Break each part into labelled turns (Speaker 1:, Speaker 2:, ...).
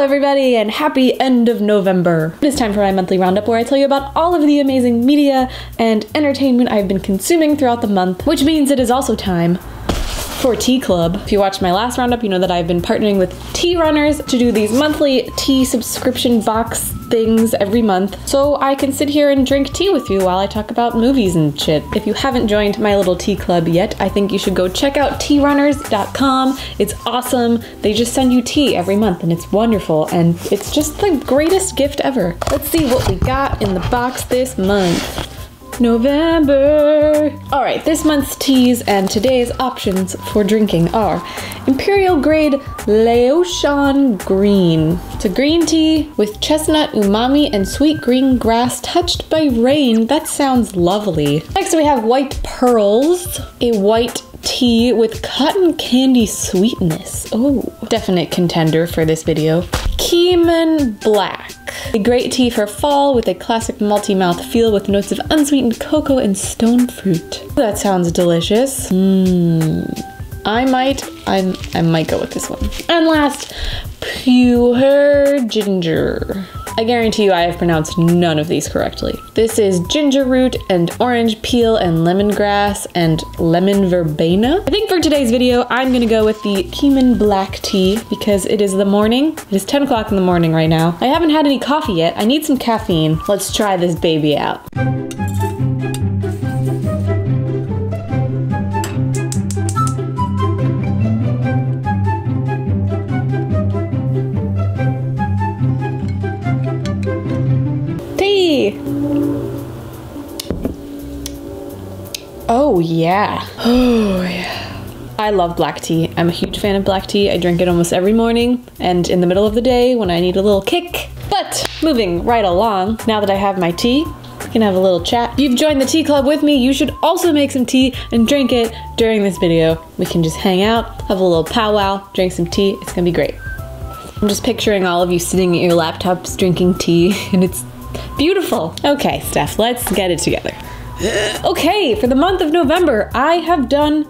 Speaker 1: everybody, and happy end of November. It is time for my monthly roundup where I tell you about all of the amazing media and entertainment I've been consuming throughout the month, which means it is also time for Tea Club. If you watched my last roundup, you know that I've been partnering with tea runners to do these monthly tea subscription box things every month, so I can sit here and drink tea with you while I talk about movies and shit. If you haven't joined my little tea club yet, I think you should go check out tearunners.com. It's awesome. They just send you tea every month and it's wonderful, and it's just the greatest gift ever. Let's see what we got in the box this month. November. Alright, this month's teas and today's options for drinking are Imperial Grade Laotian Green. It's a green tea with chestnut umami and sweet green grass touched by rain. That sounds lovely. Next we have White Pearls, a white tea with cotton candy sweetness. Oh, definite contender for this video. Keeman Black, a great tea for fall with a classic malty mouth feel with notes of unsweetened cocoa and stone fruit. That sounds delicious. I might go with this one. And last, Pure Ginger. I guarantee you I have pronounced none of these correctly. This is ginger root and orange peel and lemongrass and lemon verbena. I think for today's video, I'm gonna go with the Keeman Black tea because it is the morning. It is 10 o'clock in the morning right now. I haven't had any coffee yet. I need some caffeine. Let's try this baby out. Oh yeah. Oh yeah. I love black tea. I'm a huge fan of black tea. I drink it almost every morning and in the middle of the day when I need a little kick. But moving right along, now that I have my tea, we can have a little chat. If you've joined the tea club with me, you should also make some tea and drink it during this video. We can just hang out, have a little powwow, drink some tea. It's gonna be great. I'm just picturing all of you sitting at your laptops drinking tea and it's beautiful. Okay, Steph, let's get it together. Okay, for the month of November, I have done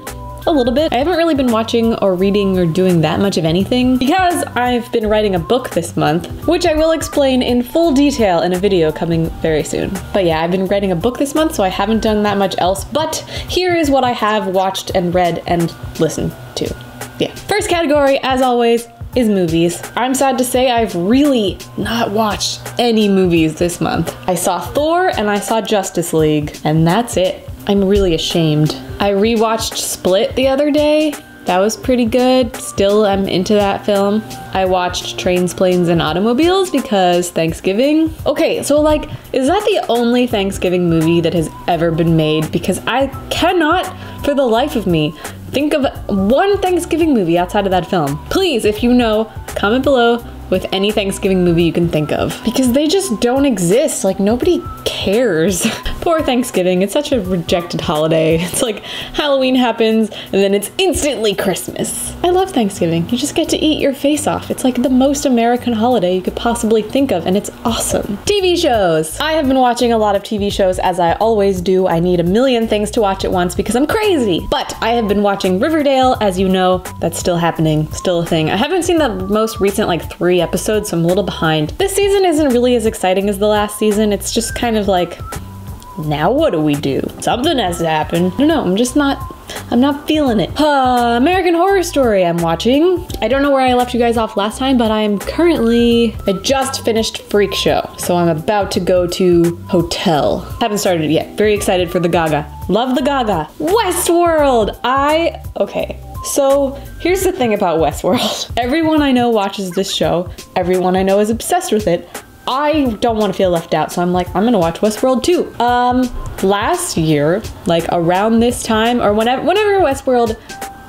Speaker 1: a little bit. I haven't really been watching or reading or doing that much of anything because I've been writing a book this month, which I will explain in full detail in a video coming very soon. But yeah, I've been writing a book this month, so I haven't done that much else, but here is what I have watched and read and listened to. Yeah. First category, as always, is movies. I'm sad to say I've really not watched any movies this month. I saw Thor and I saw Justice League, and that's it. I'm really ashamed. I rewatched Split the other day. That was pretty good. Still, I'm into that film. I watched Trains, Planes, and Automobiles because Thanksgiving. Okay, so like, is that the only Thanksgiving movie that has ever been made? Because I cannot, for the life of me, think of one Thanksgiving movie outside of that film. Please, if you know, comment below with any Thanksgiving movie you can think of. Because they just don't exist. Like, nobody cares. Poor Thanksgiving. It's such a rejected holiday. It's like Halloween happens and then it's instantly Christmas. I love Thanksgiving. You just get to eat your face off. It's like the most American holiday you could possibly think of, and it's awesome. TV shows. I have been watching a lot of TV shows, as I always do. I need a million things to watch at once because I'm crazy. But I have been watching Riverdale, as you know. That's still happening, still a thing. I haven't seen the most recent like 3 episodes, so I'm a little behind. This season isn't really as exciting as the last season. It's just kind of like, now what do we do? Something has to happen. I don't know, I'm not feeling it. American Horror Story I'm watching. I don't know where I left you guys off last time, but I just finished Freak Show, so I'm about to go to Hotel. Haven't started it yet. Very excited for the Gaga. Love the Gaga. Westworld! Okay. So here's the thing about Westworld. Everyone I know watches this show. Everyone I know is obsessed with it. I don't want to feel left out, so I'm like, I'm gonna watch Westworld too. Last year, like around this time, or whenever Westworld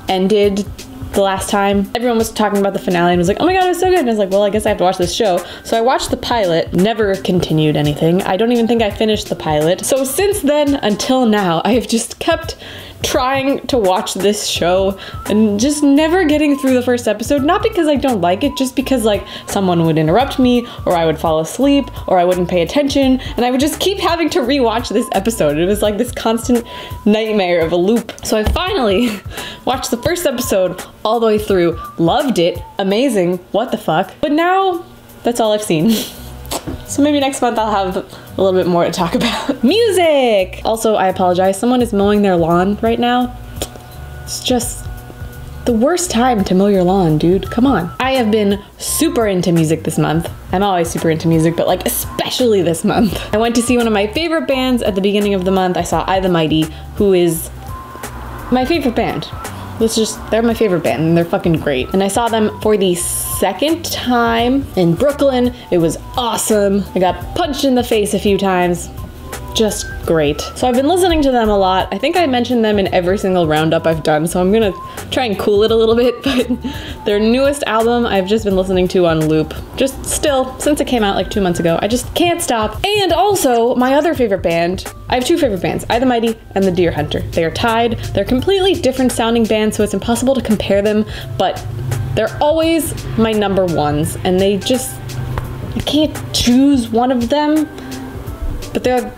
Speaker 1: ended the last time, everyone was talking about the finale and was like, oh my god, it was so good. And I was like, well, I guess I have to watch this show. So I watched the pilot, never continued anything. I don't even think I finished the pilot. So since then until now, I have just kept trying to watch this show and just never getting through the first episode, not because I don't like it, just because like someone would interrupt me, or I would fall asleep, or I wouldn't pay attention, and I would just keep having to rewatch this episode. It was like this constant nightmare of a loop. So I finally watched the first episode all the way through, loved it, amazing, what the fuck. But now That's all I've seen. So maybe next month I'll have a little bit more to talk about. Music! Also, I apologize. Someone is mowing their lawn right now. It's just the worst time to mow your lawn, dude. Come on. I have been super into music this month. I'm always super into music, but like especially this month. I went to see one of my favorite bands at the beginning of the month. I saw I the Mighty, who is my favorite band. They're my favorite band and they're fucking great. And I saw them for the second time in Brooklyn. It was awesome. I got punched in the face a few times. Just great. So I've been listening to them a lot. I think I mentioned them in every single roundup I've done, so I'm gonna try and cool it a little bit, but their newest album I've just been listening to on loop. Just still, since it came out like 2 months ago. I just can't stop. And also, my other favorite band, I have two favorite bands, I the Mighty and the Deer Hunter. They are tied. They're completely different sounding bands, so it's impossible to compare them, but they're always my number ones, and I can't choose one of them, but they're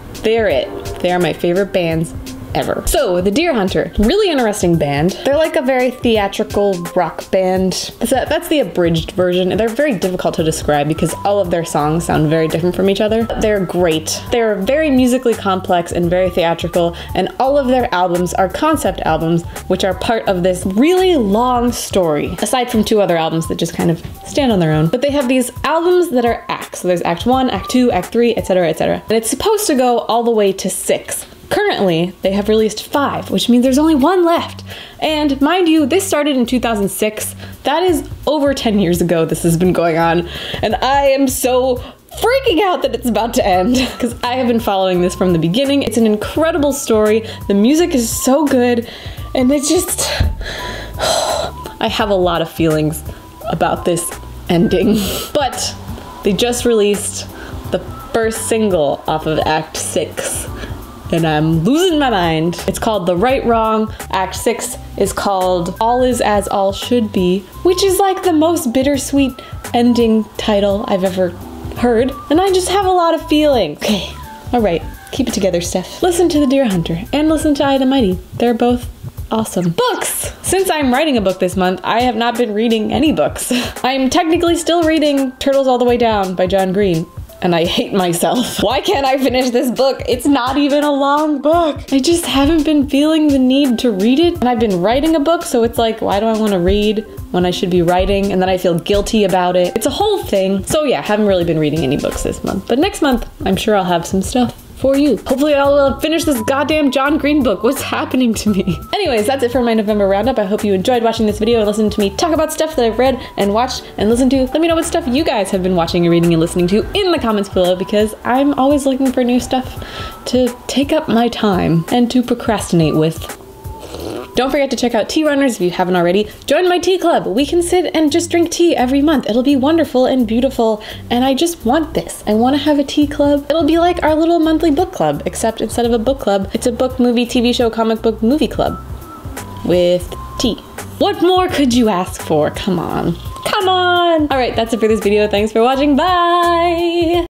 Speaker 1: it. They are my favorite bands ever. So, the Deer Hunter, really interesting band. They're like a very theatrical rock band. That's the abridged version. They're very difficult to describe because all of their songs sound very different from each other. They're great. They're very musically complex and very theatrical, and all of their albums are concept albums, which are part of this really long story, aside from 2 other albums that just kind of stand on their own. But they have these albums that are acts. So there's Act 1, Act 2, Act 3, etc., etc. And it's supposed to go all the way to 6. Currently, they have released 5, which means there's only 1 left. And mind you, this started in 2006. That is over 10 years ago this has been going on. And I am so freaking out that it's about to end because I have been following this from the beginning. It's an incredible story. The music is so good. And it's just, I have a lot of feelings about this ending. But they just released the first single off of Act 6. And I'm losing my mind. It's called The Right Wrong. Act 6 is called All Is As All Should Be, which is like the most bittersweet ending title I've ever heard. And I just have a lot of feelings. Okay, all right, keep it together, Steph. Listen to The Deer Hunter and listen to I the Mighty. They're both awesome. Books! Since I'm writing a book this month, I have not been reading any books. I'm technically still reading Turtles All the Way Down by John Green. And I hate myself. Why can't I finish this book? It's not even a long book. I just haven't been feeling the need to read it. And I've been writing a book, so it's like, why do I want to read when I should be writing? And then I feel guilty about it. It's a whole thing. So yeah, haven't really been reading any books this month. But next month, I'm sure I'll have some stuff for you. Hopefully I'll finish this goddamn John Green book. What's happening to me? Anyways, that's it for my November roundup. I hope you enjoyed watching this video and listening to me talk about stuff that I've read and watched and listened to. Let me know what stuff you guys have been watching and reading and listening to in the comments below because I'm always looking for new stuff to take up my time and to procrastinate with. Don't forget to check out Tea Runners if you haven't already. Join my tea club. We can sit and just drink tea every month. It'll be wonderful and beautiful, and I just want this. I want to have a tea club. It'll be like our little monthly book club, except instead of a book club, it's a book, movie, TV show, comic book, movie club with tea. What more could you ask for? Come on. Come on! All right, that's it for this video. Thanks for watching. Bye!